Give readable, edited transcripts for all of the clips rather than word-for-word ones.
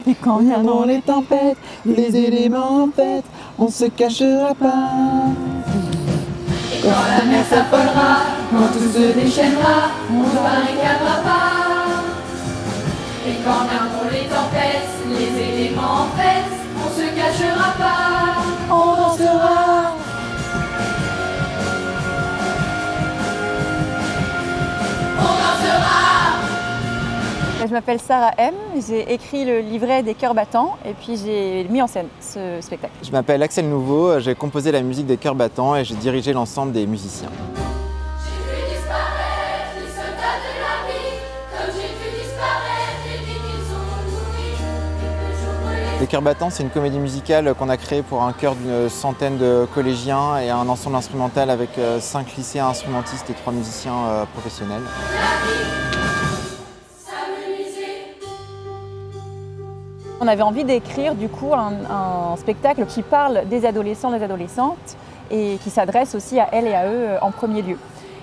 Et quand viendront les tempêtes, les éléments en fête, on se cachera pas. Et quand la mer s'affolera, quand tout se déchaînera, on ne barricadera pas. Et quand viendront les tempêtes, les éléments en fête, on se cachera pas. On dansera. Je m'appelle Sarah M, j'ai écrit le livret des Cœurs battants et puis j'ai mis en scène ce spectacle. Je m'appelle Axel Nouveau, j'ai composé la musique des Cœurs battants et j'ai dirigé l'ensemble des musiciens. J'ai vu disparaître les soldats de la vie, comme j'ai vu disparaître les vies qu'ils ont nourries. Les Cœurs battants, c'est une comédie musicale qu'on a créée pour un chœur d'une centaine de collégiens et un ensemble instrumental avec 5 lycéens instrumentistes et 3 musiciens professionnels. On avait envie d'écrire du coup un spectacle qui parle des adolescents, des adolescentes et qui s'adresse aussi à elles et à eux en premier lieu.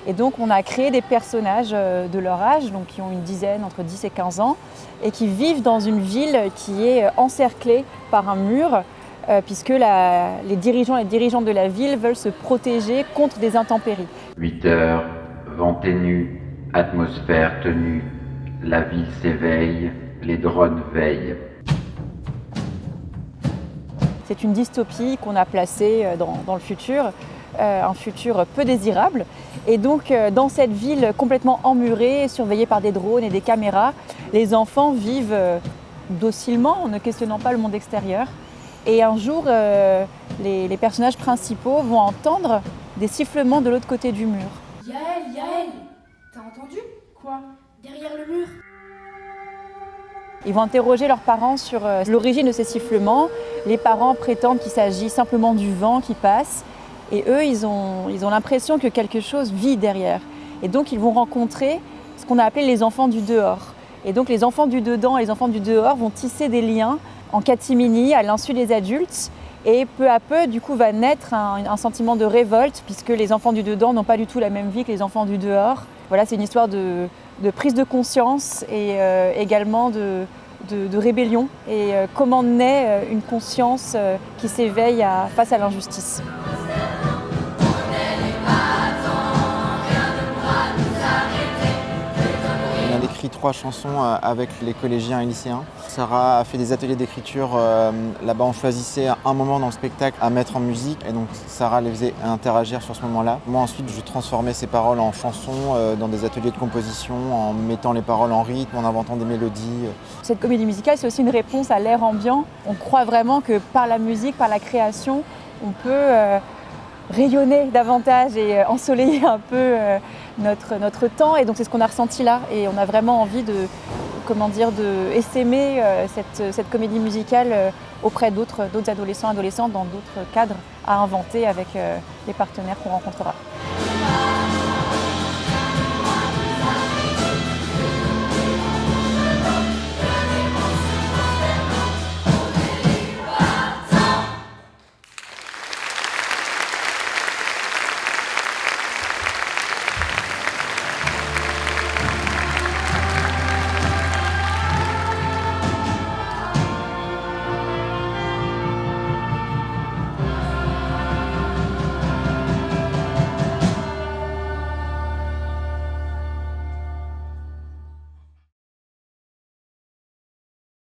Et donc on a créé des personnages de leur âge, donc qui ont une dizaine, entre 10 et 15 ans, et qui vivent dans une ville qui est encerclée par un mur, puisque les dirigeants et les dirigeantes de la ville veulent se protéger contre des intempéries. 8 heures, vent ténu, atmosphère tenue, la ville s'éveille, les drones veillent. C'est une dystopie qu'on a placée dans le futur, un futur peu désirable. Et donc dans cette ville complètement emmurée, surveillée par des drones et des caméras, les enfants vivent docilement en ne questionnant pas le monde extérieur. Et un jour, les personnages principaux vont entendre des sifflements de l'autre côté du mur. Yael, t'as entendu? Quoi? Derrière le mur? Ils vont interroger leurs parents sur l'origine de ces sifflements. Les parents prétendent qu'il s'agit simplement du vent qui passe. Et eux, ils ont l'impression que quelque chose vit derrière. Et donc, ils vont rencontrer ce qu'on a appelé les enfants du dehors. Et donc, les enfants du dedans et les enfants du dehors vont tisser des liens en catimini à l'insu des adultes. Et peu à peu, du coup, va naître un sentiment de révolte, puisque les enfants du dedans n'ont pas du tout la même vie que les enfants du dehors. Voilà, c'est une histoire de prise de conscience et également de rébellion. Et comment naît une conscience qui s'éveille face à l'injustice. On a écrit 3 chansons avec les collégiens et lycéens. Sarah a fait des ateliers d'écriture. Là-bas, on choisissait un moment dans le spectacle à mettre en musique. Et donc, Sarah les faisait interagir sur ce moment-là. Moi, ensuite, je transformais ces paroles en chansons dans des ateliers de composition, en mettant les paroles en rythme, en inventant des mélodies. Cette comédie musicale, c'est aussi une réponse à l'air ambiant. On croit vraiment que par la musique, par la création, on peut rayonner davantage et ensoleiller un peu notre temps. Et donc c'est ce qu'on a ressenti là. Et on a vraiment envie de essaimer cette comédie musicale auprès d'autres adolescents, adolescentes dans d'autres cadres à inventer avec les partenaires qu'on rencontrera.